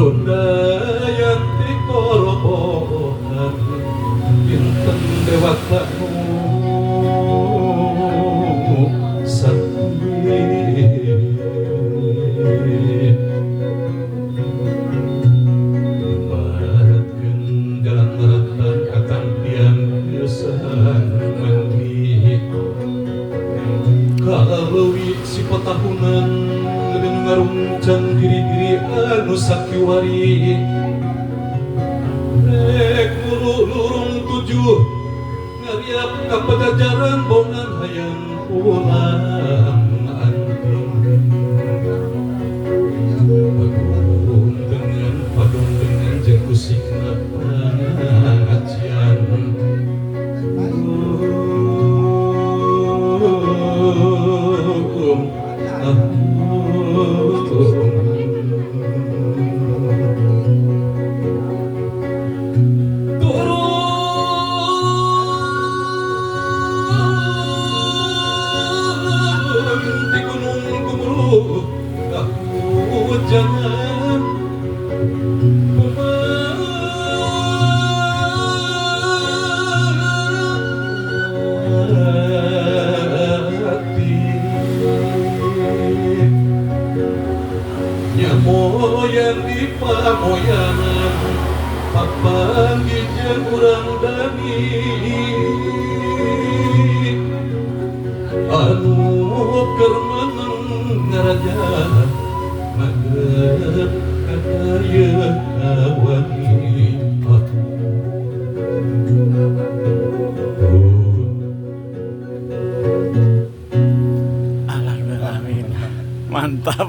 Rundayanti korobohan Pinten dewata sakti Baratkeun jalan ratan katampian kesan mandi Kaleuwi si patahunan lebih ngarungcan diri-diri anu sakiwari rek lurung tujuh ngariap ka pajajaran bongan hayang pulang padung dengan jeung usikna pangajian di gunung Gumuluk jangan nyamoyan di pamoyanan papanggi jeung urang dani anu keur meneng ngaraja mageut kadaya